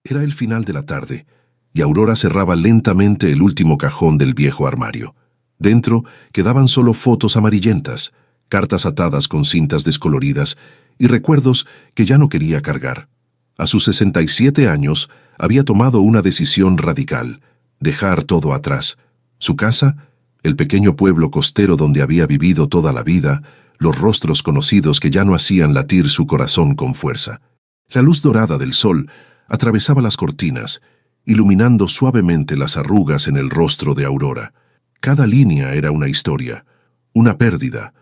Era el final de la tarde, y Aurora cerraba lentamente el último cajón del viejo armario. Dentro quedaban solo fotos amarillentas, cartas atadas con cintas descoloridas y recuerdos que ya no quería cargar. A sus 67 años había tomado una decisión radical: dejar todo atrás. Su casa, el pequeño pueblo costero donde había vivido toda la vida, los rostros conocidos que ya no hacían latir su corazón con fuerza. La luz dorada del sol atravesaba las cortinas, iluminando suavemente las arrugas en el rostro de Aurora. Cada línea era una historia, una pérdida,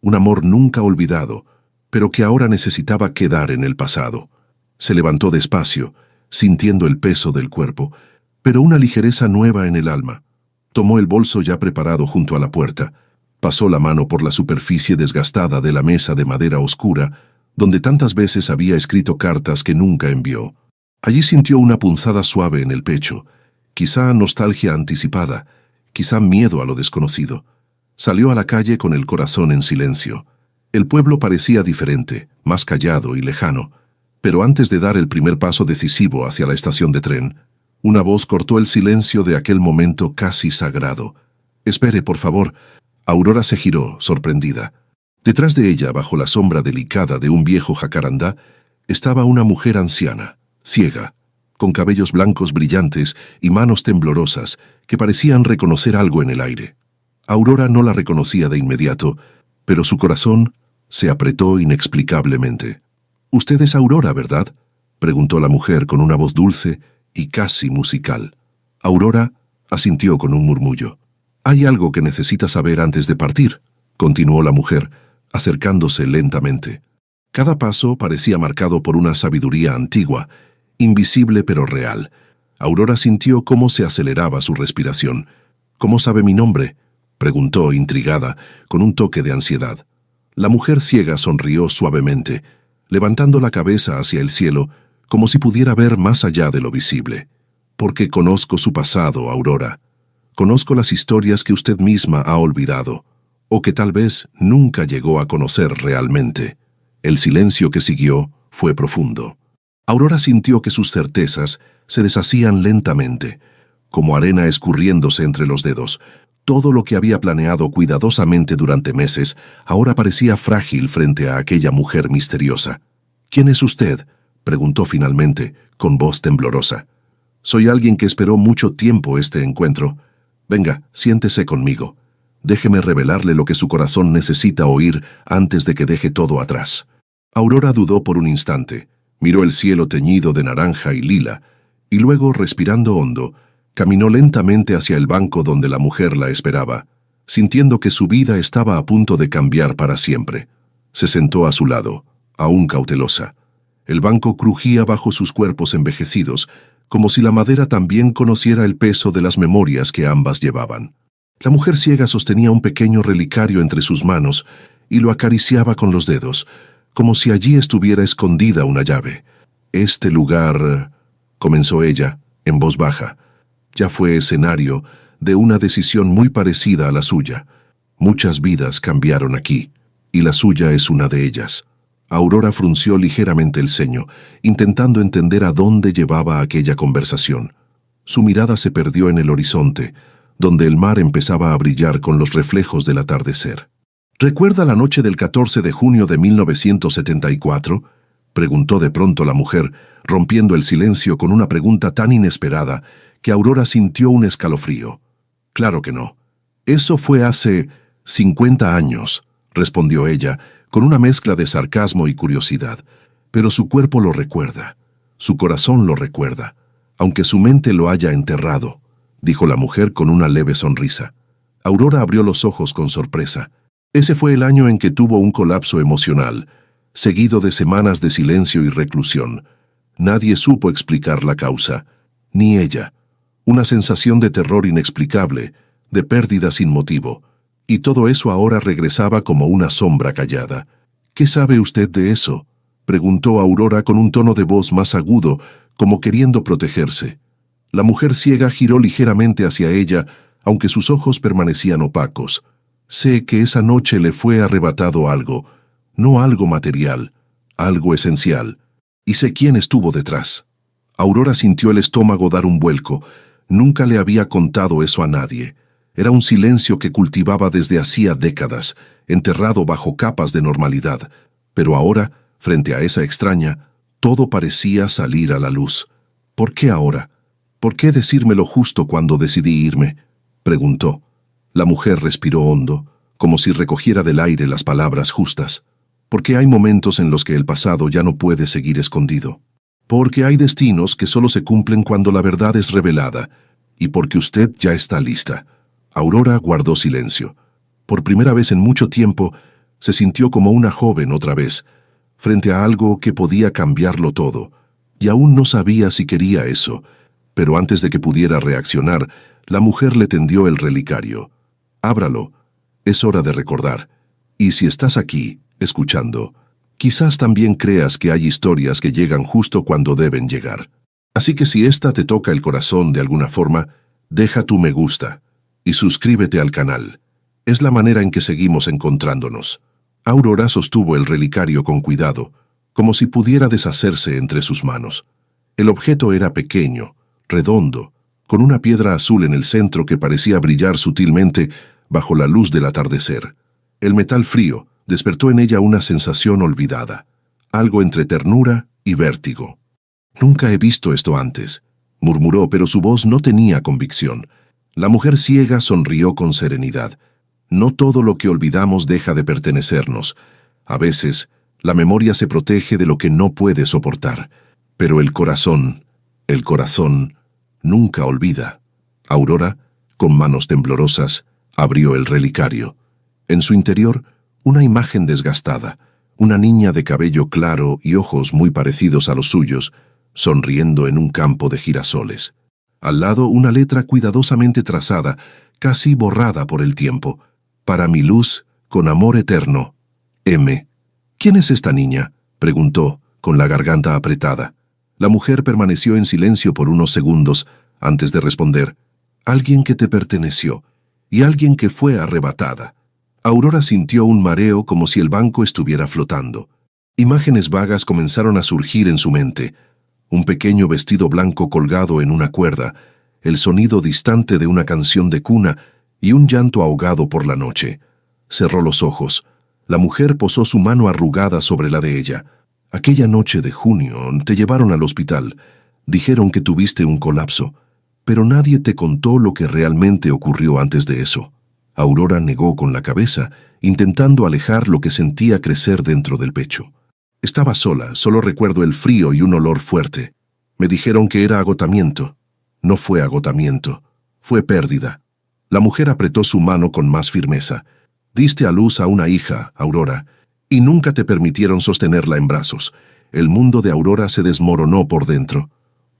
un amor nunca olvidado, pero que ahora necesitaba quedar en el pasado. Se levantó despacio, sintiendo el peso del cuerpo, pero una ligereza nueva en el alma. Tomó el bolso ya preparado junto a la puerta, pasó la mano por la superficie desgastada de la mesa de madera oscura, donde tantas veces había escrito cartas que nunca envió. Allí sintió una punzada suave en el pecho, quizá nostalgia anticipada, quizá miedo a lo desconocido. Salió a la calle con el corazón en silencio. El pueblo parecía diferente, más callado y lejano, pero antes de dar el primer paso decisivo hacia la estación de tren, una voz cortó el silencio de aquel momento casi sagrado. «Espere, por favor». Aurora se giró, sorprendida. Detrás de ella, bajo la sombra delicada de un viejo jacarandá, estaba una mujer anciana, ciega, con cabellos blancos brillantes y manos temblorosas que parecían reconocer algo en el aire. Aurora no la reconocía de inmediato, pero su corazón se apretó inexplicablemente. «Usted es Aurora, ¿verdad?», preguntó la mujer con una voz dulce y casi musical. Aurora asintió con un murmullo. «Hay algo que necesita saber antes de partir», continuó la mujer, acercándose lentamente. Cada paso parecía marcado por una sabiduría antigua, invisible pero real. Aurora sintió cómo se aceleraba su respiración. «¿Cómo sabe mi nombre?», preguntó, intrigada, con un toque de ansiedad. La mujer ciega sonrió suavemente, levantando la cabeza hacia el cielo, como si pudiera ver más allá de lo visible. «Porque conozco su pasado, Aurora. Conozco las historias que usted misma ha olvidado, o que tal vez nunca llegó a conocer realmente». El silencio que siguió fue profundo. Aurora sintió que sus certezas se deshacían lentamente, como arena escurriéndose entre los dedos. Todo lo que había planeado cuidadosamente durante meses ahora parecía frágil frente a aquella mujer misteriosa. «¿Quién es usted?», preguntó finalmente, con voz temblorosa. «Soy alguien que esperó mucho tiempo este encuentro. Venga, siéntese conmigo. Déjeme revelarle lo que su corazón necesita oír antes de que deje todo atrás». Aurora dudó por un instante, miró el cielo teñido de naranja y lila, y luego, respirando hondo, caminó lentamente hacia el banco donde la mujer la esperaba, sintiendo que su vida estaba a punto de cambiar para siempre. Se sentó a su lado, aún cautelosa. El banco crujía bajo sus cuerpos envejecidos, como si la madera también conociera el peso de las memorias que ambas llevaban. La mujer ciega sostenía un pequeño relicario entre sus manos y lo acariciaba con los dedos, como si allí estuviera escondida una llave. «Este lugar», comenzó ella, en voz baja, «ya fue escenario de una decisión muy parecida a la suya. Muchas vidas cambiaron aquí, y la suya es una de ellas». Aurora frunció ligeramente el ceño, intentando entender a dónde llevaba aquella conversación. Su mirada se perdió en el horizonte, donde el mar empezaba a brillar con los reflejos del atardecer. «¿Recuerda la noche del 14 de junio de 1974?» preguntó de pronto la mujer, rompiendo el silencio con una pregunta tan inesperada que Aurora sintió un escalofrío. «Claro que no. Eso fue hace 50 años», respondió ella, con una mezcla de sarcasmo y curiosidad. «Pero su cuerpo lo recuerda, su corazón lo recuerda, aunque su mente lo haya enterrado», dijo la mujer con una leve sonrisa. Aurora abrió los ojos con sorpresa. Ese fue el año en que tuvo un colapso emocional, seguido de semanas de silencio y reclusión. Nadie supo explicar la causa, ni ella. Una sensación de terror inexplicable, de pérdida sin motivo, y todo eso ahora regresaba como una sombra callada. «¿Qué sabe usted de eso?», preguntó Aurora con un tono de voz más agudo, como queriendo protegerse. La mujer ciega giró ligeramente hacia ella, aunque sus ojos permanecían opacos. «Sé que esa noche le fue arrebatado algo, no algo material, algo esencial, y sé quién estuvo detrás». Aurora sintió el estómago dar un vuelco. Nunca le había contado eso a nadie. Era un silencio que cultivaba desde hacía décadas, enterrado bajo capas de normalidad. Pero ahora, frente a esa extraña, todo parecía salir a la luz. ¿Por qué ahora? ¿Por qué decírmelo justo cuando decidí irme?, preguntó. La mujer respiró hondo, como si recogiera del aire las palabras justas. Porque hay momentos en los que el pasado ya no puede seguir escondido. Porque hay destinos que solo se cumplen cuando la verdad es revelada. Y porque usted ya está lista. Aurora guardó silencio. Por primera vez en mucho tiempo, se sintió como una joven otra vez, frente a algo que podía cambiarlo todo. Y aún no sabía si quería eso. Pero antes de que pudiera reaccionar, la mujer le tendió el relicario. Ábralo. Es hora de recordar. Y si estás aquí, escuchando, quizás también creas que hay historias que llegan justo cuando deben llegar. Así que si esta te toca el corazón de alguna forma, deja tu me gusta y suscríbete al canal. Es la manera en que seguimos encontrándonos. Aurora sostuvo el relicario con cuidado, como si pudiera deshacerse entre sus manos. El objeto era pequeño, redondo, con una piedra azul en el centro que parecía brillar sutilmente bajo la luz del atardecer. El metal frío despertó en ella una sensación olvidada, algo entre ternura y vértigo. «Nunca he visto esto antes», murmuró, pero su voz no tenía convicción. La mujer ciega sonrió con serenidad. No todo lo que olvidamos deja de pertenecernos. A veces, la memoria se protege de lo que no puede soportar. Pero el corazón, nunca olvida. Aurora, con manos temblorosas, abrió el relicario. En su interior, una imagen desgastada, una niña de cabello claro y ojos muy parecidos a los suyos, sonriendo en un campo de girasoles. Al lado, una letra cuidadosamente trazada, casi borrada por el tiempo. «Para mi luz, con amor eterno, M». «¿Quién es esta niña?», preguntó, con la garganta apretada. La mujer permaneció en silencio por unos segundos antes de responder. «Alguien que te perteneció, y alguien que fue arrebatada». Aurora sintió un mareo como si el banco estuviera flotando. Imágenes vagas comenzaron a surgir en su mente. Un pequeño vestido blanco colgado en una cuerda, el sonido distante de una canción de cuna y un llanto ahogado por la noche. Cerró los ojos. La mujer posó su mano arrugada sobre la de ella. «Aquella noche de junio te llevaron al hospital. Dijeron que tuviste un colapso, pero nadie te contó lo que realmente ocurrió antes de eso». Aurora negó con la cabeza, intentando alejar lo que sentía crecer dentro del pecho. «Estaba sola, solo recuerdo el frío y un olor fuerte. Me dijeron que era agotamiento. No fue agotamiento, fue pérdida». La mujer apretó su mano con más firmeza. «Diste a luz a una hija, Aurora, y nunca te permitieron sostenerla en brazos». El mundo de Aurora se desmoronó por dentro.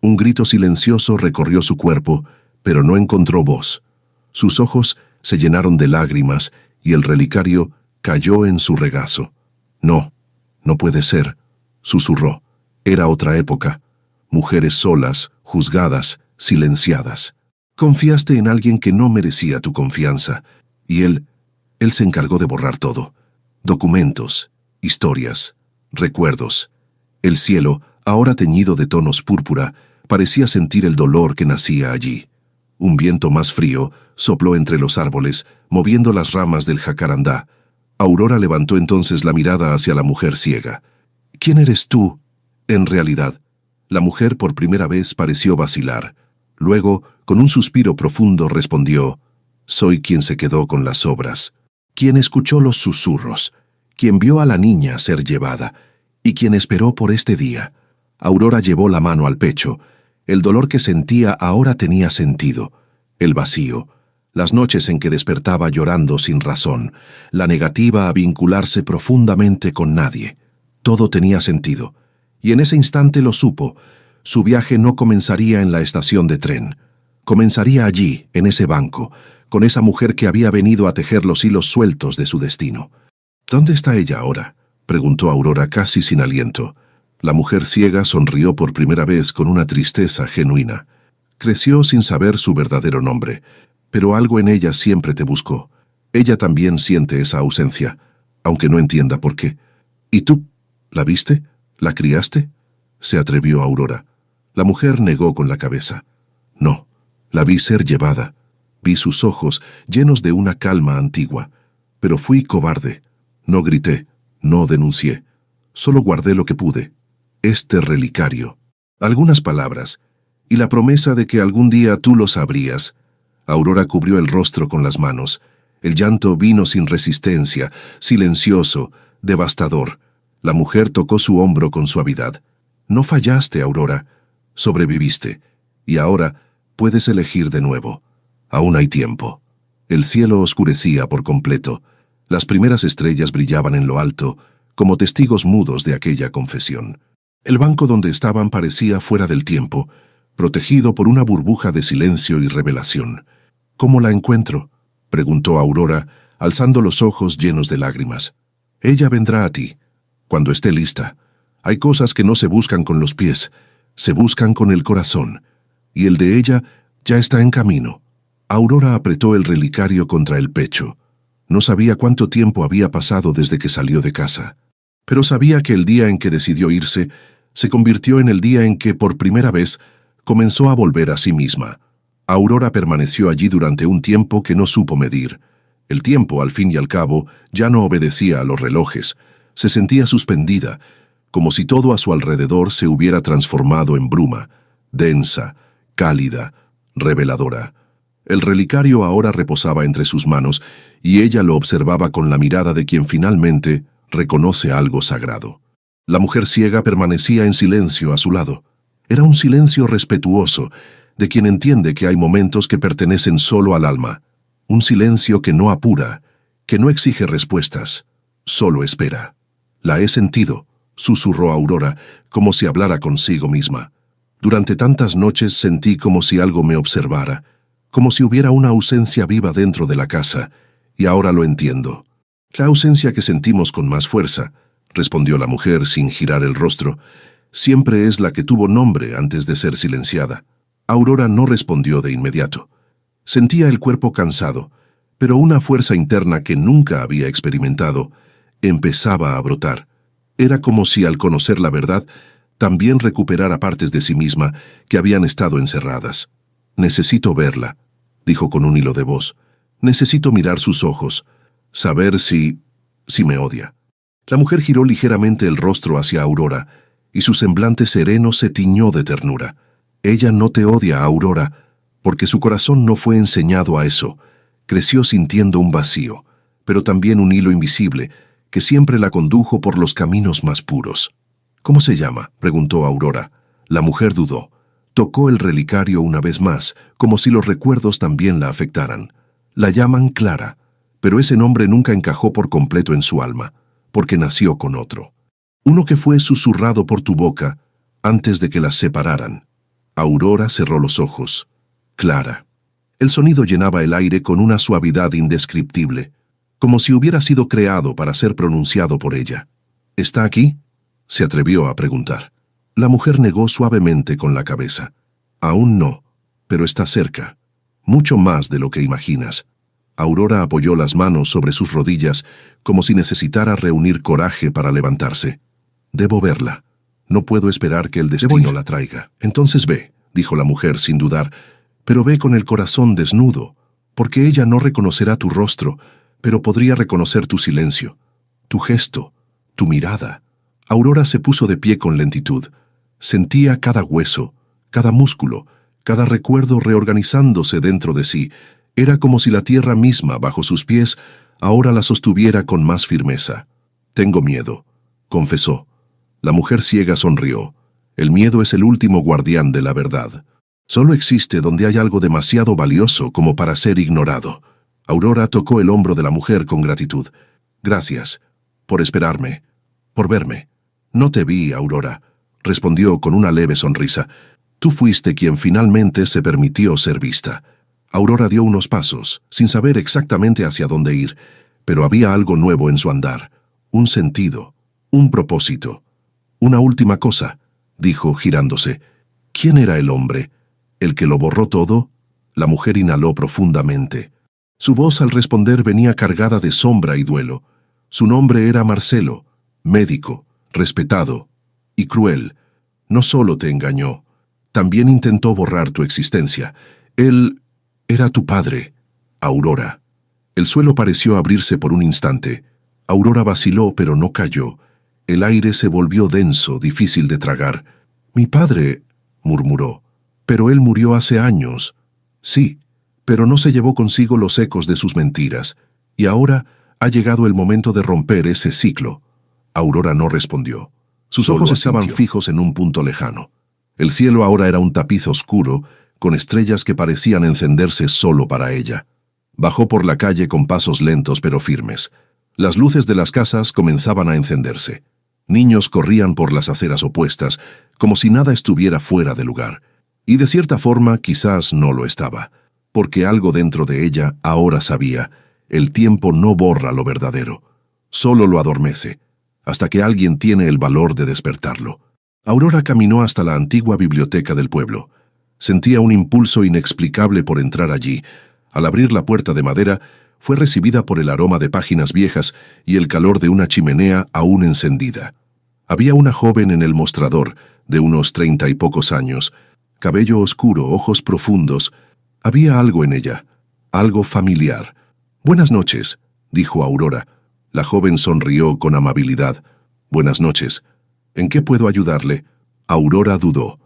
Un grito silencioso recorrió su cuerpo, pero no encontró voz. Sus ojos se llenaron de lágrimas y el relicario cayó en su regazo. «No, no puede ser», susurró. Era otra época. Mujeres solas, juzgadas, silenciadas. Confiaste en alguien que no merecía tu confianza, y él se encargó de borrar todo. Documentos, historias, recuerdos. El cielo, ahora teñido de tonos púrpura, parecía sentir el dolor que nacía allí. Un viento más frío sopló entre los árboles, moviendo las ramas del jacarandá. Aurora levantó entonces la mirada hacia la mujer ciega. «¿Quién eres tú, en realidad?». La mujer por primera vez pareció vacilar. Luego, con un suspiro profundo, respondió: «Soy quien se quedó con las obras, quien escuchó los susurros, quien vio a la niña ser llevada, y quien esperó por este día». Aurora llevó la mano al pecho. El dolor que sentía ahora tenía sentido. El vacío, las noches en que despertaba llorando sin razón, la negativa a vincularse profundamente con nadie. Todo tenía sentido, y en ese instante lo supo. Su viaje no comenzaría en la estación de tren. Comenzaría allí, en ese banco, con esa mujer que había venido a tejer los hilos sueltos de su destino. «¿Dónde está ella ahora?», preguntó Aurora casi sin aliento. La mujer ciega sonrió por primera vez con una tristeza genuina. «Creció sin saber su verdadero nombre, pero algo en ella siempre te buscó. Ella también siente esa ausencia, aunque no entienda por qué. ¿Y tú? ¿La viste? ¿La criaste?», se atrevió Aurora. La mujer negó con la cabeza. No, la vi ser llevada. Vi sus ojos llenos de una calma antigua. Pero fui cobarde. No grité, no denuncié. Solo guardé lo que pude. Este relicario. Algunas palabras. Y la promesa de que algún día tú lo sabrías. Aurora cubrió el rostro con las manos. El llanto vino sin resistencia, silencioso, devastador. La mujer tocó su hombro con suavidad. No fallaste, Aurora. Sobreviviste. Y ahora puedes elegir de nuevo. Aún hay tiempo. El cielo oscurecía por completo. Las primeras estrellas brillaban en lo alto, como testigos mudos de aquella confesión. El banco donde estaban parecía fuera del tiempo, protegido por una burbuja de silencio y revelación. ¿Cómo la encuentro?, preguntó Aurora, alzando los ojos llenos de lágrimas. Ella vendrá a ti, cuando esté lista. Hay cosas que no se buscan con los pies, se buscan con el corazón, y el de ella ya está en camino. Aurora apretó el relicario contra el pecho. No sabía cuánto tiempo había pasado desde que salió de casa, pero sabía que el día en que decidió irse se convirtió en el día en que, por primera vez, comenzó a volver a sí misma. Aurora permaneció allí durante un tiempo que no supo medir. El tiempo, al fin y al cabo, ya no obedecía a los relojes. Se sentía suspendida, como si todo a su alrededor se hubiera transformado en bruma, densa, cálida, reveladora. El relicario ahora reposaba entre sus manos, y ella lo observaba con la mirada de quien finalmente reconoce algo sagrado. La mujer ciega permanecía en silencio a su lado. Era un silencio respetuoso, de quien entiende que hay momentos que pertenecen solo al alma. Un silencio que no apura, que no exige respuestas, solo espera. La he sentido, susurró Aurora, como si hablara consigo misma. Durante tantas noches sentí como si algo me observara, como si hubiera una ausencia viva dentro de la casa, y ahora lo entiendo. La ausencia que sentimos con más fuerza, respondió la mujer sin girar el rostro, siempre es la que tuvo nombre antes de ser silenciada. Aurora no respondió de inmediato. Sentía el cuerpo cansado, pero una fuerza interna que nunca había experimentado empezaba a brotar. Era como si al conocer la verdad también recuperara partes de sí misma que habían estado encerradas. Necesito verla, dijo con un hilo de voz. Necesito mirar sus ojos, saber si me odia. La mujer giró ligeramente el rostro hacia Aurora, y su semblante sereno se tiñó de ternura. Ella no te odia, Aurora, porque su corazón no fue enseñado a eso. Creció sintiendo un vacío, pero también un hilo invisible, que siempre la condujo por los caminos más puros. ¿Cómo se llama?, preguntó Aurora. La mujer dudó. Tocó el relicario una vez más, como si los recuerdos también la afectaran. La llaman Clara, pero ese nombre nunca encajó por completo en su alma, porque nació con otro. Uno que fue susurrado por tu boca antes de que las separaran. Aurora cerró los ojos. Clara. El sonido llenaba el aire con una suavidad indescriptible, como si hubiera sido creado para ser pronunciado por ella. ¿Está aquí?, se atrevió a preguntar. La mujer negó suavemente con la cabeza. Aún no, pero está cerca. Mucho más de lo que imaginas. Aurora apoyó las manos sobre sus rodillas, como si necesitara reunir coraje para levantarse. Debo verla. No puedo esperar que el destino la traiga. Entonces ve, dijo la mujer sin dudar, pero ve con el corazón desnudo, porque ella no reconocerá tu rostro, pero podría reconocer tu silencio, tu gesto, tu mirada. Aurora se puso de pie con lentitud. Sentía cada hueso, cada músculo, cada recuerdo reorganizándose dentro de sí. Era como si la tierra misma bajo sus pies ahora la sostuviera con más firmeza. Tengo miedo, confesó. La mujer ciega sonrió. El miedo es el último guardián de la verdad. Solo existe donde hay algo demasiado valioso como para ser ignorado. Aurora tocó el hombro de la mujer con gratitud. Gracias, por esperarme, por verme. No te vi, Aurora, respondió con una leve sonrisa. Tú fuiste quien finalmente se permitió ser vista. Aurora dio unos pasos, sin saber exactamente hacia dónde ir, pero había algo nuevo en su andar, un sentido, un propósito. Una última cosa, dijo girándose. ¿Quién era el hombre? ¿El que lo borró todo? La mujer inhaló profundamente. Su voz al responder venía cargada de sombra y duelo. Su nombre era Marcelo, médico, respetado y cruel. No solo te engañó, También intentó borrar tu existencia. Él era tu padre, Aurora. El suelo pareció abrirse por un instante. Aurora vaciló, pero no cayó. El aire se volvió denso, difícil de tragar. «Mi padre», murmuró, «pero él murió hace años». «Sí, pero no se llevó consigo los ecos de sus mentiras. Y ahora ha llegado el momento de romper ese ciclo». Aurora no respondió. Sus ojos estaban fijos en un punto lejano. El cielo ahora era un tapiz oscuro, con estrellas que parecían encenderse solo para ella. Bajó por la calle con pasos lentos pero firmes. Las luces de las casas comenzaban a encenderse. Niños corrían por las aceras opuestas, como si nada estuviera fuera de lugar. Y de cierta forma quizás no lo estaba, porque algo dentro de ella ahora sabía: el tiempo no borra lo verdadero, solo lo adormece, hasta que alguien tiene el valor de despertarlo. Aurora caminó hasta la antigua biblioteca del pueblo. Sentía un impulso inexplicable por entrar allí. Al abrir la puerta de madera, fue recibida por el aroma de páginas viejas y el calor de una chimenea aún encendida. Había una joven en el mostrador, de unos 30 y pocos años, cabello oscuro, ojos profundos. Había algo en ella, algo familiar. «Buenas noches», dijo Aurora. La joven sonrió con amabilidad. «Buenas noches. ¿En qué puedo ayudarle?» Aurora dudó.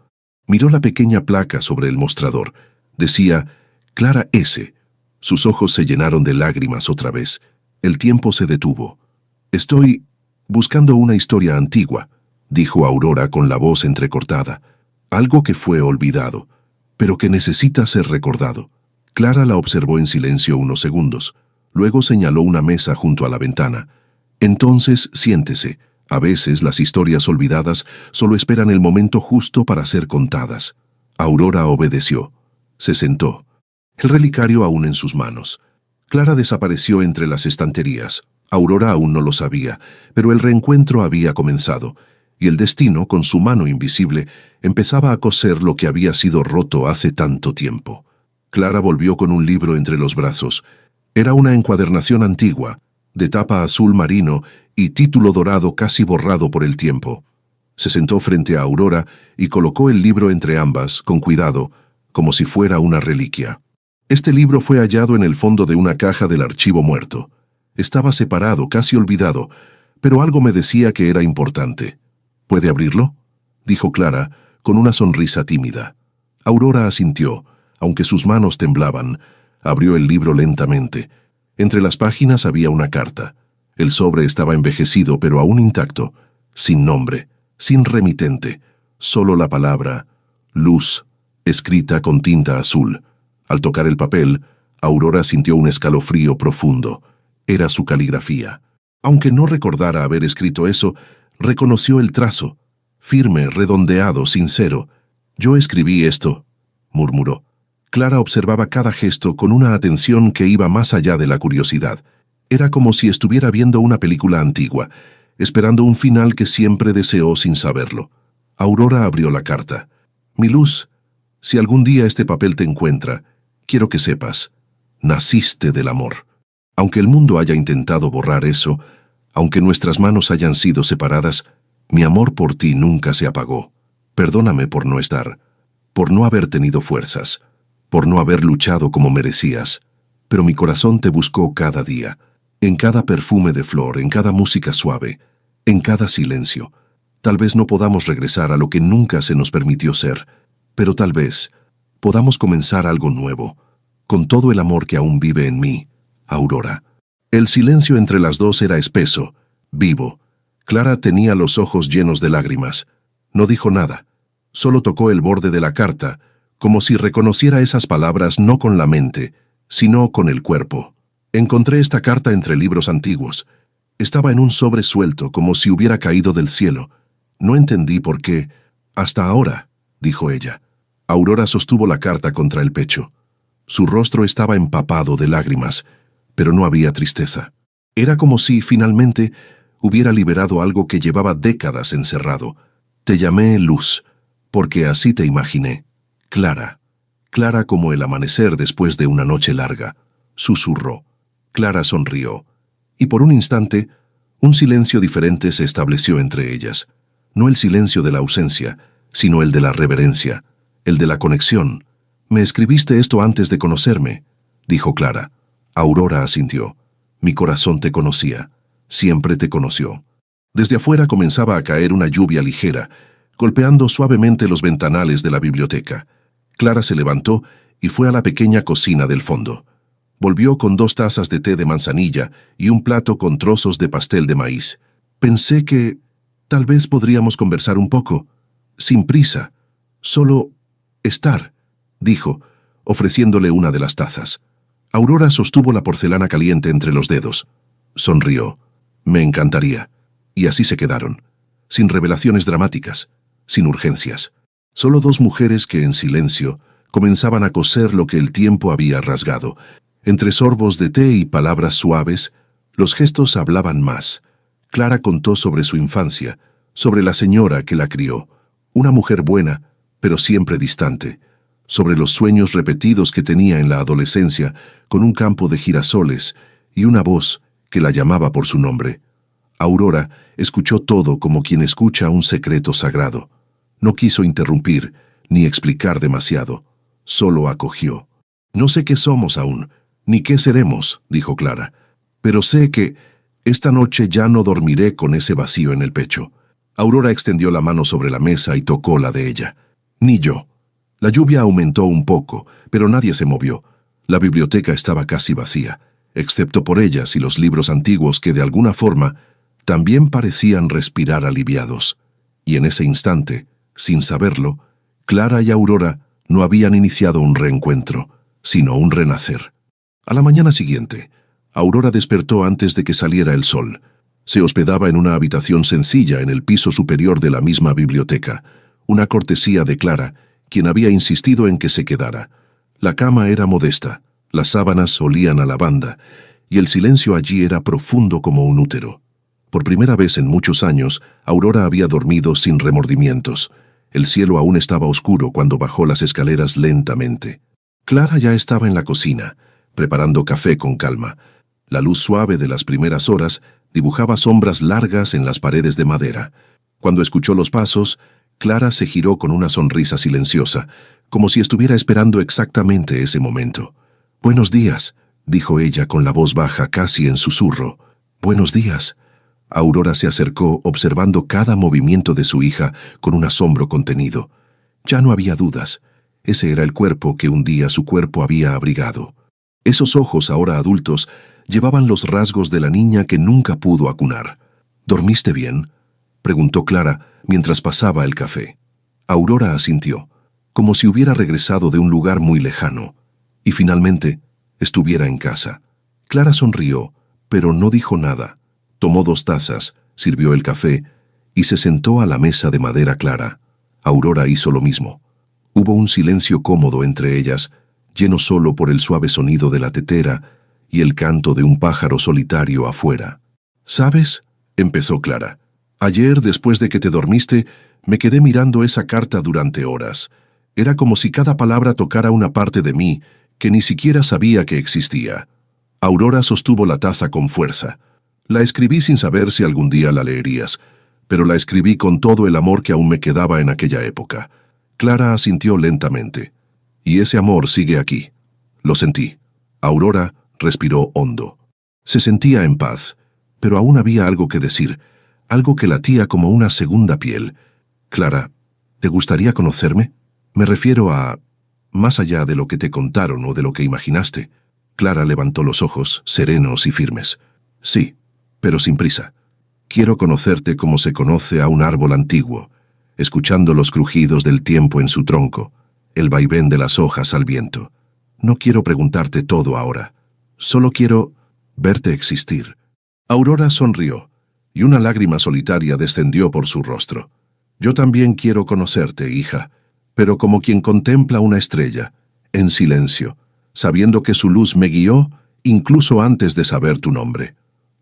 Miró la pequeña placa sobre el mostrador. Decía «Clara S». Sus ojos se llenaron de lágrimas otra vez. El tiempo se detuvo. «Estoy buscando una historia antigua», dijo Aurora con la voz entrecortada. «Algo que fue olvidado, pero que necesita ser recordado». Clara la observó en silencio unos segundos. Luego señaló una mesa junto a la ventana. «Entonces, siéntese. A veces las historias olvidadas solo esperan el momento justo para ser contadas». Aurora obedeció. Se sentó, el relicario aún en sus manos. Clara desapareció entre las estanterías. Aurora aún no lo sabía, pero el reencuentro había comenzado, y el destino, con su mano invisible, empezaba a coser lo que había sido roto hace tanto tiempo. Clara volvió con un libro entre los brazos. Era una encuadernación antigua, de tapa azul marino y título dorado casi borrado por el tiempo. Se sentó frente a Aurora y colocó el libro entre ambas, con cuidado, como si fuera una reliquia. Este libro fue hallado en el fondo de una caja del archivo muerto. Estaba separado, casi olvidado, pero algo me decía que era importante. «¿Puede abrirlo?», dijo Clara, con una sonrisa tímida. Aurora asintió, aunque sus manos temblaban. Abrió el libro lentamente. Entre las páginas había una carta. El sobre estaba envejecido, pero aún intacto, sin nombre, sin remitente, solo la palabra «Luz», escrita con tinta azul. Al tocar el papel, Aurora sintió un escalofrío profundo. Era su caligrafía. Aunque no recordara haber escrito eso, reconoció el trazo, firme, redondeado, sincero. «Yo escribí esto», murmuró. Clara observaba cada gesto con una atención que iba más allá de la curiosidad. Era como si estuviera viendo una película antigua, esperando un final que siempre deseó sin saberlo. Aurora abrió la carta. «Mi Luz, si algún día este papel te encuentra, quiero que sepas, naciste del amor. Aunque el mundo haya intentado borrar eso, aunque nuestras manos hayan sido separadas, mi amor por ti nunca se apagó. Perdóname por no estar, por no haber tenido fuerzas, por no haber luchado como merecías, pero mi corazón te buscó cada día, en cada perfume de flor, en cada música suave, en cada silencio. Tal vez no podamos regresar a lo que nunca se nos permitió ser, pero tal vez podamos comenzar algo nuevo, con todo el amor que aún vive en mí, Aurora». El silencio entre las dos era espeso, vivo. Clara tenía los ojos llenos de lágrimas. No dijo nada, solo tocó el borde de la carta, como si reconociera esas palabras no con la mente, sino con el cuerpo. «Encontré esta carta entre libros antiguos. Estaba en un sobre suelto, como si hubiera caído del cielo. No entendí por qué. Hasta ahora», dijo ella. Aurora sostuvo la carta contra el pecho. Su rostro estaba empapado de lágrimas, pero no había tristeza. Era como si, finalmente, hubiera liberado algo que llevaba décadas encerrado. «Te llamé Luz, porque así te imaginé. Clara, clara como el amanecer después de una noche larga», susurró. Clara sonrió, y por un instante, un silencio diferente se estableció entre ellas. No el silencio de la ausencia, sino el de la reverencia, El de la conexión. Me escribiste esto antes de conocerme, dijo Clara. Aurora asintió. Mi corazón te conocía. Siempre te conoció. Desde afuera comenzaba a caer una lluvia ligera, golpeando suavemente los ventanales de la biblioteca. Clara se levantó y fue a la pequeña cocina del fondo. Volvió con 2 tazas de té de manzanilla y un plato con trozos de pastel de maíz. Pensé que tal vez podríamos conversar un poco, sin prisa, solo estar, dijo, ofreciéndole una de las tazas. Aurora sostuvo la porcelana caliente entre los dedos. Sonrió. Me encantaría. Y así se quedaron, sin revelaciones dramáticas, sin urgencias. Solo 2 mujeres que en silencio comenzaban a coser lo que el tiempo había rasgado. Entre sorbos de té y palabras suaves, los gestos hablaban más. Clara contó sobre su infancia, sobre la señora que la crió, una mujer buena, pero siempre distante, sobre los sueños repetidos que tenía en la adolescencia, con un campo de girasoles y una voz que la llamaba por su nombre. Aurora escuchó todo como quien escucha un secreto sagrado. No quiso interrumpir, ni explicar demasiado, solo acogió. No sé qué somos aún, ni qué seremos, dijo Clara, pero sé que esta noche ya no dormiré con ese vacío en el pecho. Aurora extendió la mano sobre la mesa y tocó la de ella. Ni yo. La lluvia aumentó un poco, pero nadie se movió. La biblioteca estaba casi vacía, excepto por ellas y los libros antiguos que de alguna forma también parecían respirar aliviados. Y en ese instante, sin saberlo, Clara y Aurora no habían iniciado un reencuentro, sino un renacer. A la mañana siguiente, Aurora despertó antes de que saliera el sol. Se hospedaba en una habitación sencilla en el piso superior de la misma biblioteca, una cortesía de Clara, quien había insistido en que se quedara. La cama era modesta, las sábanas olían a lavanda, y el silencio allí era profundo como un útero. Por primera vez en muchos años, Aurora había dormido sin remordimientos. El cielo aún estaba oscuro cuando bajó las escaleras lentamente. Clara ya estaba en la cocina, preparando café con calma. La luz suave de las primeras horas dibujaba sombras largas en las paredes de madera. Cuando escuchó los pasos, Clara se giró con una sonrisa silenciosa, como si estuviera esperando exactamente ese momento. «Buenos días», dijo ella con la voz baja casi en susurro. «Buenos días». Aurora se acercó observando cada movimiento de su hija con un asombro contenido. Ya no había dudas. Ese era el cuerpo que un día su cuerpo había abrigado. Esos ojos, ahora adultos, llevaban los rasgos de la niña que nunca pudo acunar. «¿Dormiste bien?», preguntó Clara mientras pasaba el café. Aurora asintió, como si hubiera regresado de un lugar muy lejano, y finalmente estuviera en casa. Clara sonrió, pero no dijo nada. Tomó 2 tazas, sirvió el café y se sentó a la mesa de madera clara. Aurora hizo lo mismo. Hubo un silencio cómodo entre ellas, lleno solo por el suave sonido de la tetera y el canto de un pájaro solitario afuera. «¿Sabes?», empezó Clara. «Ayer, después de que te dormiste, me quedé mirando esa carta durante horas. Era como si cada palabra tocara una parte de mí que ni siquiera sabía que existía». Aurora sostuvo la taza con fuerza. «La escribí sin saber si algún día la leerías, pero la escribí con todo el amor que aún me quedaba en aquella época». Clara asintió lentamente. «Y ese amor sigue aquí». Lo sentí. Aurora respiró hondo. Se sentía en paz, pero aún había algo que decir, algo que latía como una segunda piel. «Clara, ¿te gustaría conocerme? Me refiero a más allá de lo que te contaron o de lo que imaginaste». Clara levantó los ojos, serenos y firmes. «Sí, pero sin prisa. Quiero conocerte como se conoce a un árbol antiguo, escuchando los crujidos del tiempo en su tronco, el vaivén de las hojas al viento. No quiero preguntarte todo ahora. Solo quiero verte existir». Aurora sonrió, y una lágrima solitaria descendió por su rostro. «Yo también quiero conocerte, hija, pero como quien contempla una estrella, en silencio, sabiendo que su luz me guió incluso antes de saber tu nombre».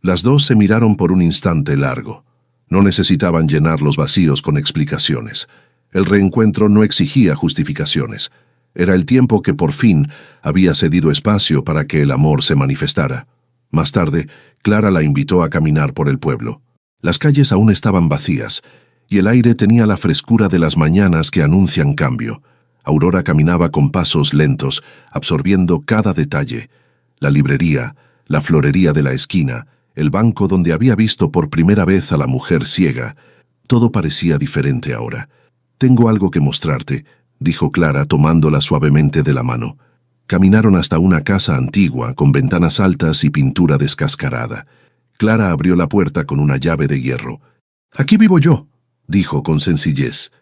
Las dos se miraron por un instante largo. No necesitaban llenar los vacíos con explicaciones. El reencuentro no exigía justificaciones. Era el tiempo que por fin había cedido espacio para que el amor se manifestara. Más tarde, Clara la invitó a caminar por el pueblo. Las calles aún estaban vacías, y el aire tenía la frescura de las mañanas que anuncian cambio. Aurora caminaba con pasos lentos, absorbiendo cada detalle. La librería, la florería de la esquina, el banco donde había visto por primera vez a la mujer ciega. Todo parecía diferente ahora. «Tengo algo que mostrarte», dijo Clara tomándola suavemente de la mano. Caminaron hasta una casa antigua con ventanas altas y pintura descascarada. Clara abrió la puerta con una llave de hierro. «Aquí vivo yo», dijo con sencillez.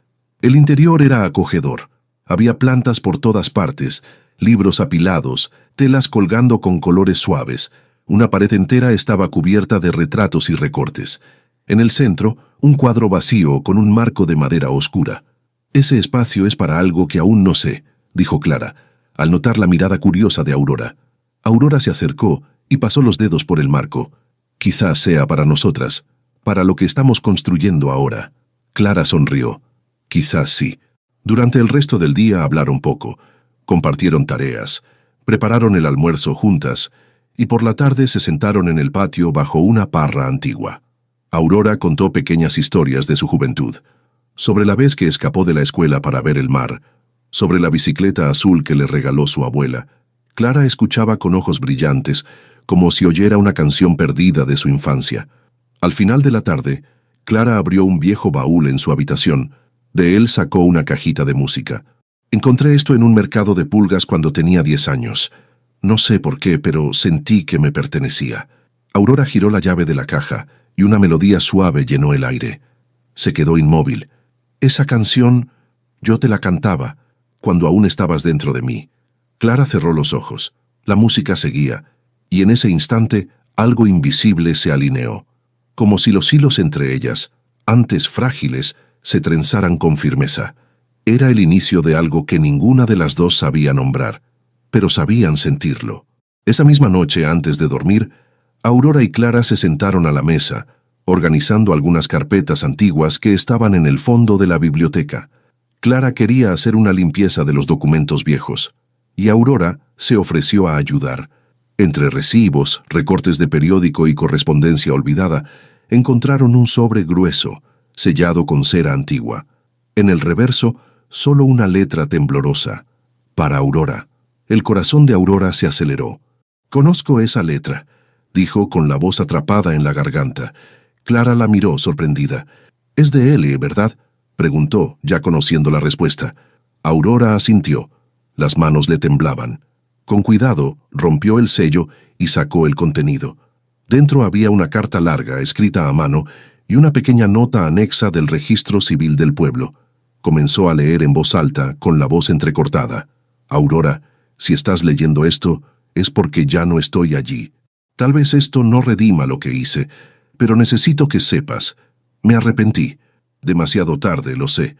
El interior era acogedor. Había plantas por todas partes, libros apilados, telas colgando con colores suaves. Una pared entera estaba cubierta de retratos y recortes. En el centro, un cuadro vacío con un marco de madera oscura. «Ese espacio es para algo que aún no sé», dijo Clara, al notar la mirada curiosa de Aurora. Aurora se acercó y pasó los dedos por el marco. «Quizás sea para nosotras, para lo que estamos construyendo ahora». Clara sonrió. «Quizás sí». Durante el resto del día hablaron poco, compartieron tareas, prepararon el almuerzo juntas y por la tarde se sentaron en el patio bajo una parra antigua. Aurora contó pequeñas historias de su juventud, sobre la vez que escapó de la escuela para ver el mar, sobre la bicicleta azul que le regaló su abuela. Clara escuchaba con ojos brillantes, como si oyera una canción perdida de su infancia. Al final de la tarde, Clara abrió un viejo baúl en su habitación. De él sacó una cajita de música. «Encontré esto en un mercado de pulgas cuando tenía 10 años. No sé por qué, pero sentí que me pertenecía». Aurora giró la llave de la caja y una melodía suave llenó el aire. Se quedó inmóvil. «Esa canción, yo te la cantaba, cuando aún estabas dentro de mí». Clara cerró los ojos. La música seguía, y en ese instante algo invisible se alineó, como si los hilos entre ellas, antes frágiles, se trenzaran con firmeza. Era el inicio de algo que ninguna de las dos sabía nombrar, pero sabían sentirlo. Esa misma noche, antes de dormir, Aurora y Clara se sentaron a la mesa, organizando algunas carpetas antiguas que estaban en el fondo de la biblioteca. Clara quería hacer una limpieza de los documentos viejos, y Aurora se ofreció a ayudar. Entre recibos, recortes de periódico y correspondencia olvidada, encontraron un sobre grueso, sellado con cera antigua. En el reverso, solo una letra temblorosa. «Para Aurora». El corazón de Aurora se aceleró. «Conozco esa letra», dijo con la voz atrapada en la garganta. Clara la miró sorprendida. «Es de L, ¿verdad?», preguntó, ya conociendo la respuesta. Aurora asintió. Las manos le temblaban. Con cuidado, rompió el sello y sacó el contenido. Dentro había una carta larga, escrita a mano, y una pequeña nota anexa del registro civil del pueblo. Comenzó a leer en voz alta, con la voz entrecortada. «Aurora, si estás leyendo esto, es porque ya no estoy allí. Tal vez esto no redima lo que hice, pero necesito que sepas. Me arrepentí. Demasiado tarde, lo sé.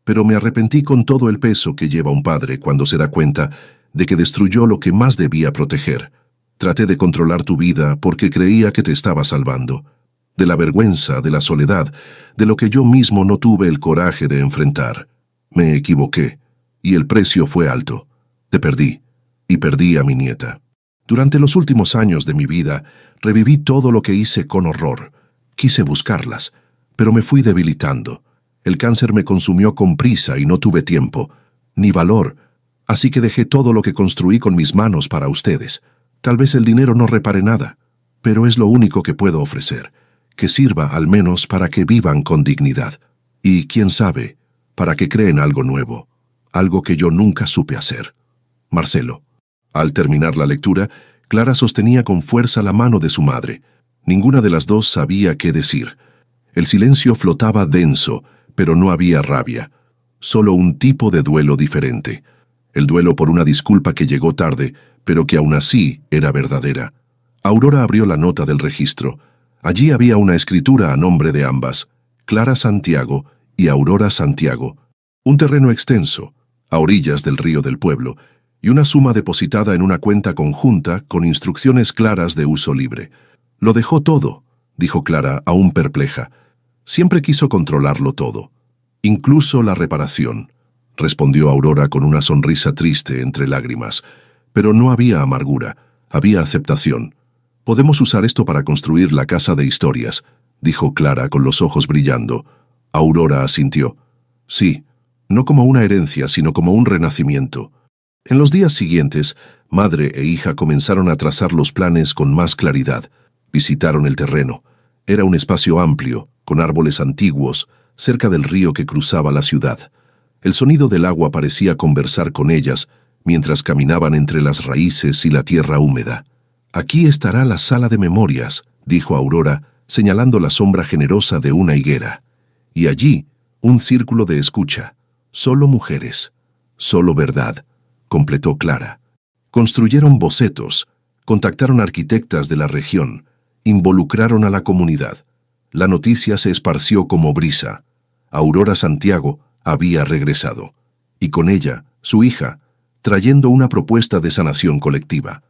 Pero me arrepentí con todo el peso que lleva un padre cuando se da cuenta de que destruyó lo que más debía proteger. Traté de controlar tu vida porque creía que te estaba salvando. De la vergüenza, de la soledad, de lo que yo mismo no tuve el coraje de enfrentar. Me equivoqué, y el precio fue alto. Te perdí, y perdí a mi nieta. Durante los últimos años de mi vida, reviví todo lo que hice con horror. Quise buscarlas, pero me fui debilitando. El cáncer me consumió con prisa y no tuve tiempo, ni valor, así que dejé todo lo que construí con mis manos para ustedes. Tal vez el dinero no repare nada, pero es lo único que puedo ofrecer, que sirva al menos para que vivan con dignidad. Y, quién sabe, para que creen algo nuevo, algo que yo nunca supe hacer. Marcelo». Al terminar la lectura, Clara sostenía con fuerza la mano de su madre. Ninguna de las dos sabía qué decir. El silencio flotaba denso, pero no había rabia. Solo un tipo de duelo diferente. El duelo por una disculpa que llegó tarde, pero que aún así era verdadera. Aurora abrió la nota del registro. Allí había una escritura a nombre de ambas, Clara Santiago y Aurora Santiago. Un terreno extenso, a orillas del río del pueblo, y una suma depositada en una cuenta conjunta con instrucciones claras de uso libre. «Lo dejó todo», dijo Clara, aún perpleja. «Siempre quiso controlarlo todo. Incluso la reparación», respondió Aurora con una sonrisa triste entre lágrimas. Pero no había amargura, había aceptación. «Podemos usar esto para construir la casa de historias», dijo Clara con los ojos brillando. Aurora asintió. «Sí, no como una herencia, sino como un renacimiento. En los días siguientes, madre e hija comenzaron a trazar los planes con más claridad. Visitaron el terreno. Era un espacio amplio, con árboles antiguos, cerca del río que cruzaba la ciudad. El sonido del agua parecía conversar con ellas, mientras caminaban entre las raíces y la tierra húmeda. «Aquí estará la sala de memorias», dijo Aurora, señalando la sombra generosa de una higuera. «Y allí, un círculo de escucha. Solo mujeres. Solo verdad», completó Clara. Construyeron bocetos, contactaron arquitectas de la región, involucraron a la comunidad. La noticia se esparció como brisa. Aurora Santiago había regresado, y con ella, su hija, trayendo una propuesta de sanación colectiva.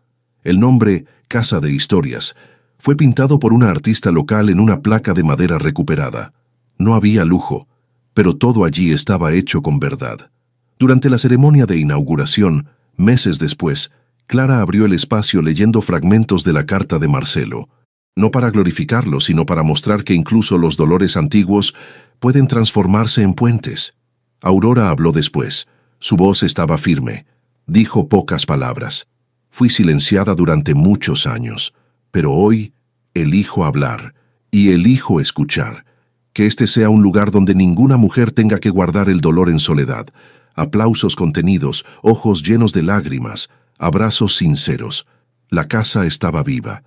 El nombre Casa de Historias fue pintado por una artista local en una placa de madera recuperada. No había lujo, pero todo allí estaba hecho con verdad. Durante la ceremonia de inauguración, meses después, Clara abrió el espacio leyendo fragmentos de la carta de Marcelo, no para glorificarlo, sino para mostrar que incluso los dolores antiguos pueden transformarse en puentes. Aurora habló después. Su voz estaba firme. Dijo pocas palabras. Fui silenciada durante muchos años, pero hoy elijo hablar y elijo escuchar. Que este sea un lugar donde ninguna mujer tenga que guardar el dolor en soledad. Aplausos contenidos, ojos llenos de lágrimas, abrazos sinceros. La casa estaba viva,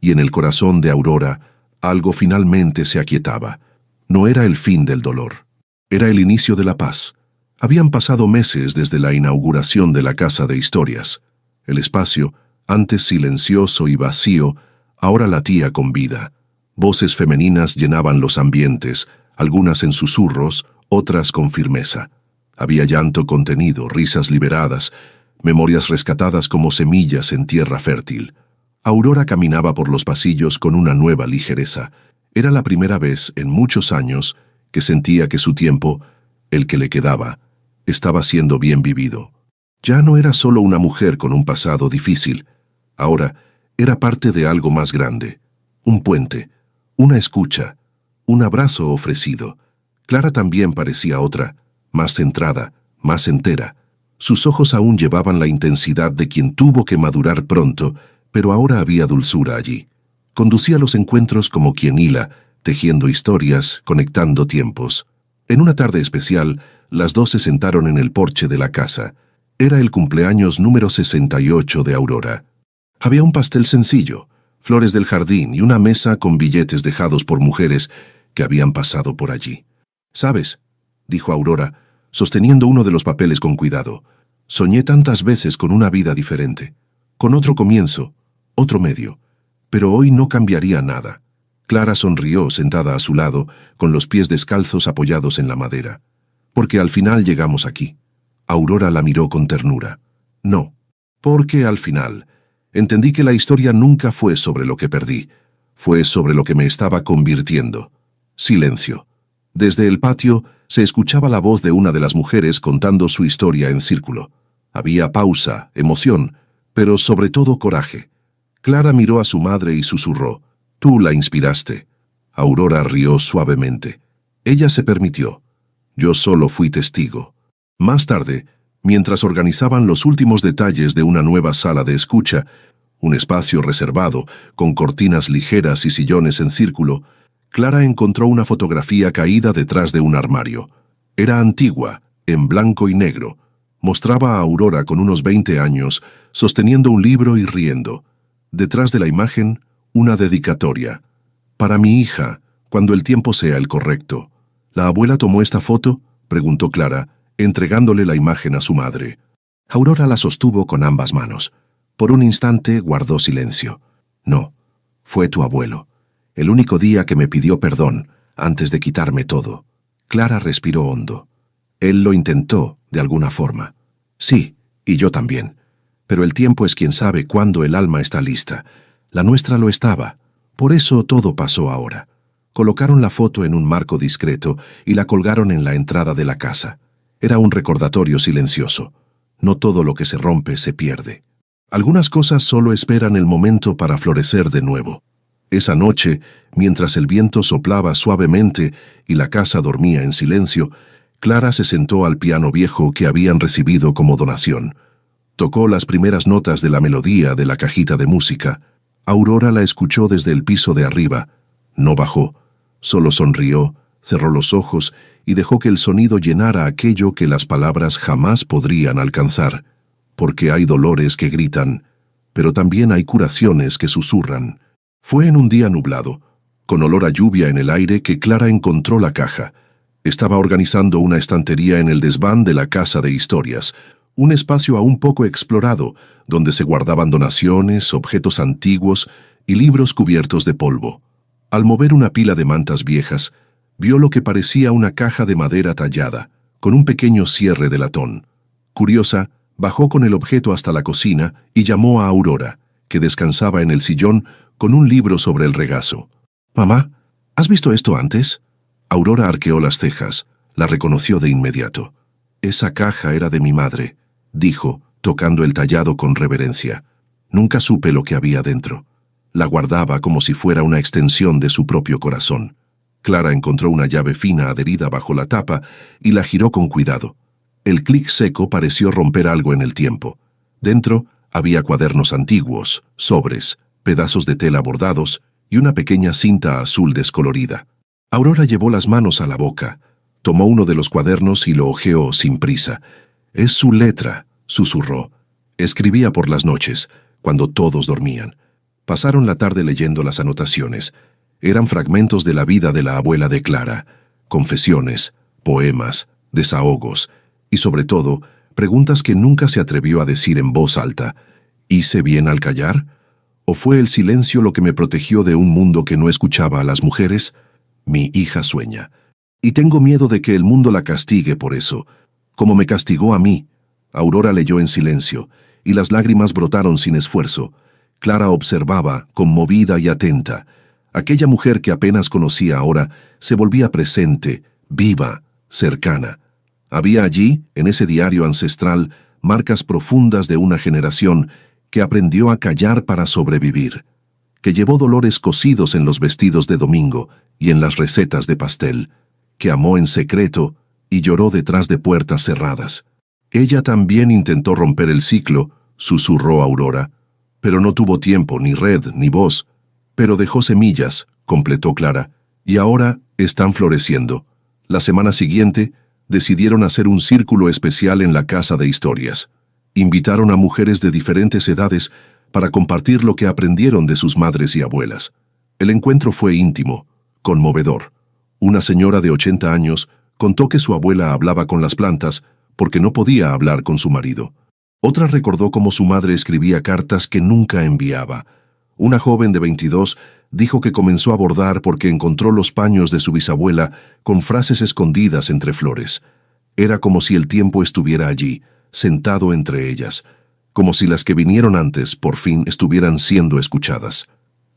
y en el corazón de Aurora algo finalmente se aquietaba. No era el fin del dolor, era el inicio de la paz. Habían pasado meses desde la inauguración de la Casa de Historias. El espacio, antes silencioso y vacío, ahora latía con vida. Voces femeninas llenaban los ambientes, algunas en susurros, otras con firmeza. Había llanto contenido, risas liberadas, memorias rescatadas como semillas en tierra fértil. Aurora caminaba por los pasillos con una nueva ligereza. Era la primera vez en muchos años que sentía que su tiempo, el que le quedaba, estaba siendo bien vivido. Ya no era solo una mujer con un pasado difícil. Ahora era parte de algo más grande. Un puente, una escucha, un abrazo ofrecido. Clara también parecía otra, más centrada, más entera. Sus ojos aún llevaban la intensidad de quien tuvo que madurar pronto, pero ahora había dulzura allí. Conducía los encuentros como quien hila, tejiendo historias, conectando tiempos. En una tarde especial, las dos se sentaron en el porche de la casa. Era el cumpleaños número 68 de Aurora. Había un pastel sencillo, flores del jardín y una mesa con billetes dejados por mujeres que habían pasado por allí. «¿Sabes?», dijo Aurora, sosteniendo uno de los papeles con cuidado. «Soñé tantas veces con una vida diferente, con otro comienzo, otro medio, pero hoy no cambiaría nada». Clara sonrió sentada a su lado, con los pies descalzos apoyados en la madera. «Porque al final llegamos aquí». Aurora la miró con ternura. «No, porque al final entendí que la historia nunca fue sobre lo que perdí, fue sobre lo que me estaba convirtiendo». Silencio. Desde el patio se escuchaba la voz de una de las mujeres contando su historia en círculo. Había pausa, emoción, pero sobre todo coraje. Clara miró a su madre y susurró: «Tú la inspiraste». Aurora rió suavemente. Ella se permitió. Yo solo fui testigo. Más tarde, mientras organizaban los últimos detalles de una nueva sala de escucha, un espacio reservado, con cortinas ligeras y sillones en círculo, Clara encontró una fotografía caída detrás de un armario. Era antigua, en blanco y negro. Mostraba a Aurora con unos 20 años, sosteniendo un libro y riendo. Detrás de la imagen, una dedicatoria. «Para mi hija, cuando el tiempo sea el correcto». «¿La abuela tomó esta foto?», preguntó Clara, entregándole la imagen a su madre. Aurora la sostuvo con ambas manos. Por un instante guardó silencio. «No, fue tu abuelo. El único día que me pidió perdón, antes de quitarme todo». Clara respiró hondo. «Él lo intentó, de alguna forma». «Sí, y yo también. Pero el tiempo es quien sabe cuándo el alma está lista. La nuestra lo estaba. Por eso todo pasó ahora». Colocaron la foto en un marco discreto y la colgaron en la entrada de la casa. Era un recordatorio silencioso. No todo lo que se rompe se pierde. Algunas cosas solo esperan el momento para florecer de nuevo. Esa noche, mientras el viento soplaba suavemente y la casa dormía en silencio, Clara se sentó al piano viejo que habían recibido como donación. Tocó las primeras notas de la melodía de la cajita de música. Aurora la escuchó desde el piso de arriba. No bajó, solo sonrió, cerró los ojos y dejó que el sonido llenara aquello que las palabras jamás podrían alcanzar. Porque hay dolores que gritan, pero también hay curaciones que susurran. Fue en un día nublado, con olor a lluvia en el aire, que Clara encontró la caja. Estaba organizando una estantería en el desván de la casa de historias, un espacio aún poco explorado, donde se guardaban donaciones, objetos antiguos y libros cubiertos de polvo. Al mover una pila de mantas viejas, vio lo que parecía una caja de madera tallada, con un pequeño cierre de latón. Curiosa, bajó con el objeto hasta la cocina y llamó a Aurora, que descansaba en el sillón con un libro sobre el regazo. «Mamá, ¿has visto esto antes?» Aurora arqueó las cejas. La reconoció de inmediato. «Esa caja era de mi madre», dijo, tocando el tallado con reverencia. «Nunca supe lo que había dentro. La guardaba como si fuera una extensión de su propio corazón». Clara encontró una llave fina adherida bajo la tapa y la giró con cuidado. El clic seco pareció romper algo en el tiempo. Dentro había cuadernos antiguos, sobres, pedazos de tela bordados y una pequeña cinta azul descolorida. Aurora llevó las manos a la boca, tomó uno de los cuadernos y lo hojeó sin prisa. «Es su letra», susurró. Escribía por las noches, cuando todos dormían. Pasaron la tarde leyendo las anotaciones. Eran fragmentos de la vida de la abuela de Clara, confesiones, poemas, desahogos y, sobre todo, preguntas que nunca se atrevió a decir en voz alta. ¿Hice bien al callar? ¿O fue el silencio lo que me protegió de un mundo que no escuchaba a las mujeres? Mi hija sueña. Y tengo miedo de que el mundo la castigue por eso, como me castigó a mí. Aurora leyó en silencio, y las lágrimas brotaron sin esfuerzo. Clara observaba, conmovida y atenta. Aquella mujer que apenas conocía ahora se volvía presente, viva, cercana. Había allí, en ese diario ancestral, marcas profundas de una generación que aprendió a callar para sobrevivir, que llevó dolores cosidos en los vestidos de domingo y en las recetas de pastel, que amó en secreto y lloró detrás de puertas cerradas. Ella también intentó romper el ciclo, susurró Aurora, pero no tuvo tiempo, ni red, ni voz. Pero dejó semillas, completó Clara, y ahora están floreciendo. La semana siguiente decidieron hacer un círculo especial en la casa de historias. Invitaron a mujeres de diferentes edades para compartir lo que aprendieron de sus madres y abuelas. El encuentro fue íntimo, conmovedor. Una señora de 80 años contó que su abuela hablaba con las plantas porque no podía hablar con su marido. Otra recordó cómo su madre escribía cartas que nunca enviaba. Una joven de 22 dijo que comenzó a bordar porque encontró los paños de su bisabuela con frases escondidas entre flores. Era como si el tiempo estuviera allí, sentado entre ellas, como si las que vinieron antes por fin estuvieran siendo escuchadas.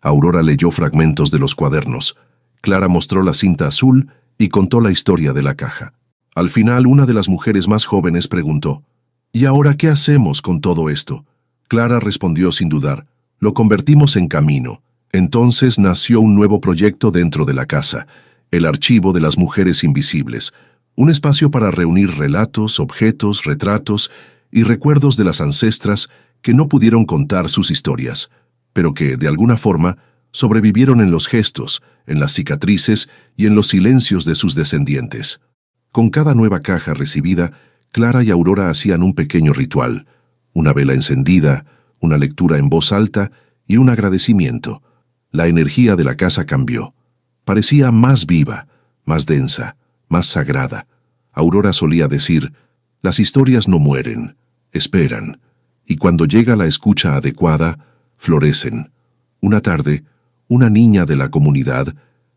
Aurora leyó fragmentos de los cuadernos. Clara mostró la cinta azul y contó la historia de la caja. Al final, una de las mujeres más jóvenes preguntó: «¿Y ahora qué hacemos con todo esto?» Clara respondió sin dudar: «Lo convertimos en camino». Entonces nació un nuevo proyecto dentro de la casa, el Archivo de las Mujeres Invisibles, un espacio para reunir relatos, objetos, retratos y recuerdos de las ancestras que no pudieron contar sus historias, pero que, de alguna forma, sobrevivieron en los gestos, en las cicatrices y en los silencios de sus descendientes. Con cada nueva caja recibida, Clara y Aurora hacían un pequeño ritual, una vela encendida, una lectura en voz alta y un agradecimiento. La energía de la casa cambió. Parecía más viva, más densa, más sagrada. Aurora solía decir: «Las historias no mueren, esperan, y cuando llega la escucha adecuada, florecen». Una tarde, una niña de la comunidad,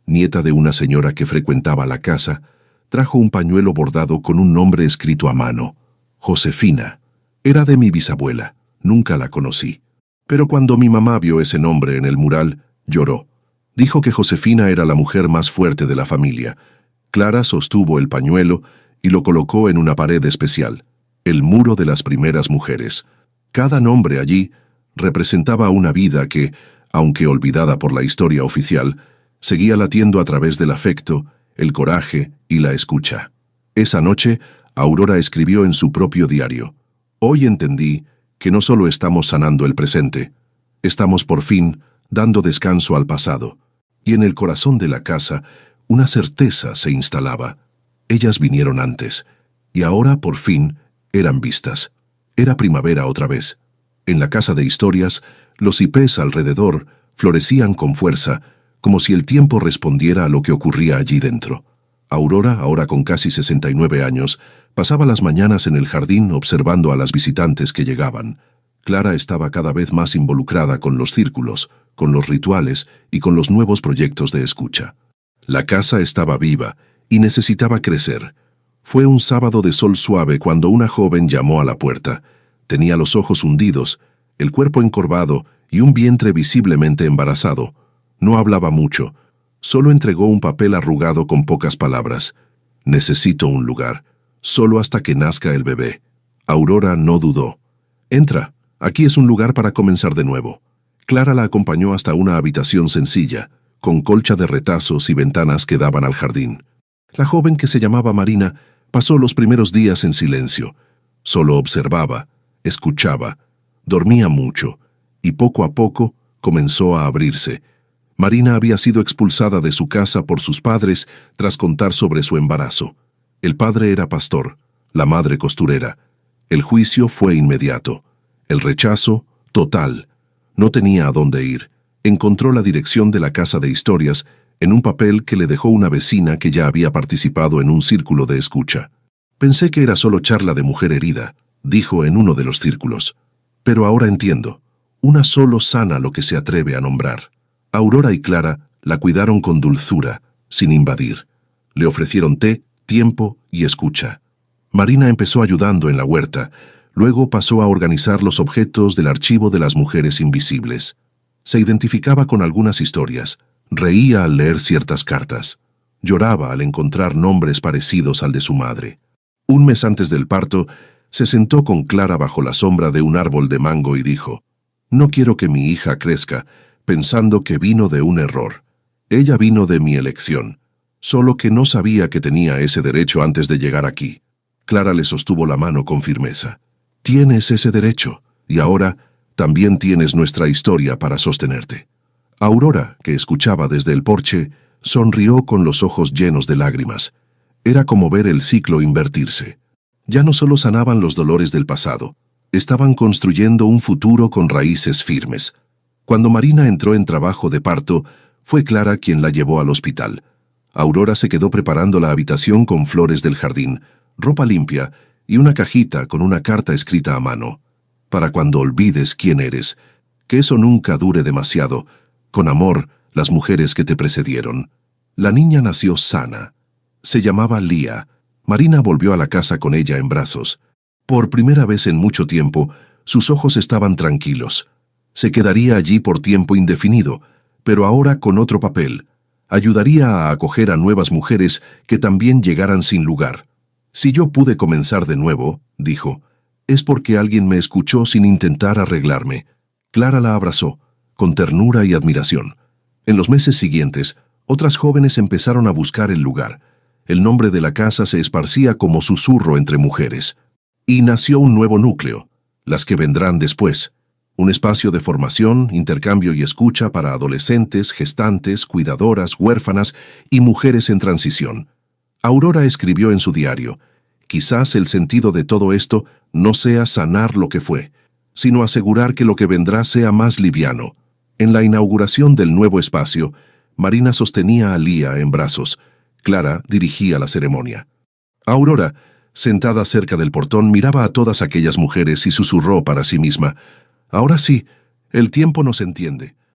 nieta de una señora que frecuentaba la casa, trajo un pañuelo bordado con un nombre escrito a mano: Josefina. Era de mi bisabuela, nunca la conocí. Pero cuando mi mamá vio ese nombre en el mural, lloró. Dijo que Josefina era la mujer más fuerte de la familia. Clara sostuvo el pañuelo y lo colocó en una pared especial, el muro de las primeras mujeres. Cada nombre allí representaba una vida que, aunque olvidada por la historia oficial, seguía latiendo a través del afecto, el coraje y la escucha. Esa noche, Aurora escribió en su propio diario: «Hoy entendí que no solo estamos sanando el presente, estamos por fin dando descanso al pasado». Y en el corazón de la casa, una certeza se instalaba. Ellas vinieron antes, y ahora, por fin, eran vistas. Era primavera otra vez. En la casa de historias, los hipés alrededor florecían con fuerza, como si el tiempo respondiera a lo que ocurría allí dentro. Aurora, ahora con casi 69 años, pasaba las mañanas en el jardín observando a las visitantes que llegaban. Clara estaba cada vez más involucrada con los círculos, con los rituales y con los nuevos proyectos de escucha. La casa estaba viva y necesitaba crecer. Fue un sábado de sol suave cuando una joven llamó a la puerta. Tenía los ojos hundidos, el cuerpo encorvado y un vientre visiblemente embarazado. No hablaba mucho, solo entregó un papel arrugado con pocas palabras. «Necesito un lugar, solo hasta que nazca el bebé». Aurora no dudó. «Entra, aquí es un lugar para comenzar de nuevo». Clara la acompañó hasta una habitación sencilla, con colcha de retazos y ventanas que daban al jardín. La joven, que se llamaba Marina, pasó los primeros días en silencio. Solo observaba, escuchaba, dormía mucho, y poco a poco comenzó a abrirse. Marina había sido expulsada de su casa por sus padres tras contar sobre su embarazo. El padre era pastor, la madre costurera. El juicio fue inmediato. El rechazo, total. No tenía a dónde ir. Encontró la dirección de la casa de historias en un papel que le dejó una vecina que ya había participado en un círculo de escucha. «Pensé que era solo charla de mujer herida», dijo en uno de los círculos. «Pero ahora entiendo. Una solo sana lo que se atreve a nombrar». Aurora y Clara la cuidaron con dulzura, sin invadir. Le ofrecieron té, tiempo y escucha. Marina empezó ayudando en la huerta, luego pasó a organizar los objetos del archivo de las mujeres invisibles. Se identificaba con algunas historias, reía al leer ciertas cartas, lloraba al encontrar nombres parecidos al de su madre. Un mes antes del parto, se sentó con Clara bajo la sombra de un árbol de mango y dijo: «No quiero que mi hija crezca pensando que vino de un error. Ella vino de mi elección, solo que no sabía que tenía ese derecho antes de llegar aquí». Clara le sostuvo la mano con firmeza. «Tienes ese derecho, y ahora también tienes nuestra historia para sostenerte». Aurora, que escuchaba desde el porche, sonrió con los ojos llenos de lágrimas. Era como ver el ciclo invertirse. Ya no solo sanaban los dolores del pasado, estaban construyendo un futuro con raíces firmes. Cuando Marina entró en trabajo de parto, fue Clara quien la llevó al hospital. Aurora se quedó preparando la habitación con flores del jardín, ropa limpia y una cajita con una carta escrita a mano. «Para cuando olvides quién eres, que eso nunca dure demasiado. Con amor, las mujeres que te precedieron». La niña nació sana. Se llamaba Lía. Marina volvió a la casa con ella en brazos. Por primera vez en mucho tiempo, sus ojos estaban tranquilos. Se quedaría allí por tiempo indefinido, pero ahora con otro papel. Ayudaría a acoger a nuevas mujeres que también llegaran sin lugar. «Si yo pude comenzar de nuevo», dijo, «es porque alguien me escuchó sin intentar arreglarme». Clara la abrazó, con ternura y admiración. En los meses siguientes, otras jóvenes empezaron a buscar el lugar. El nombre de la casa se esparcía como susurro entre mujeres. Y nació un nuevo núcleo, las que vendrán después. Un espacio de formación, intercambio y escucha para adolescentes, gestantes, cuidadoras, huérfanas y mujeres en transición. Aurora escribió en su diario: «Quizás el sentido de todo esto no sea sanar lo que fue, sino asegurar que lo que vendrá sea más liviano». En la inauguración del nuevo espacio, Marina sostenía a Lía en brazos. Clara dirigía la ceremonia. Aurora, sentada cerca del portón, miraba a todas aquellas mujeres y susurró para sí misma: «Ahora sí, el tiempo nos entiende.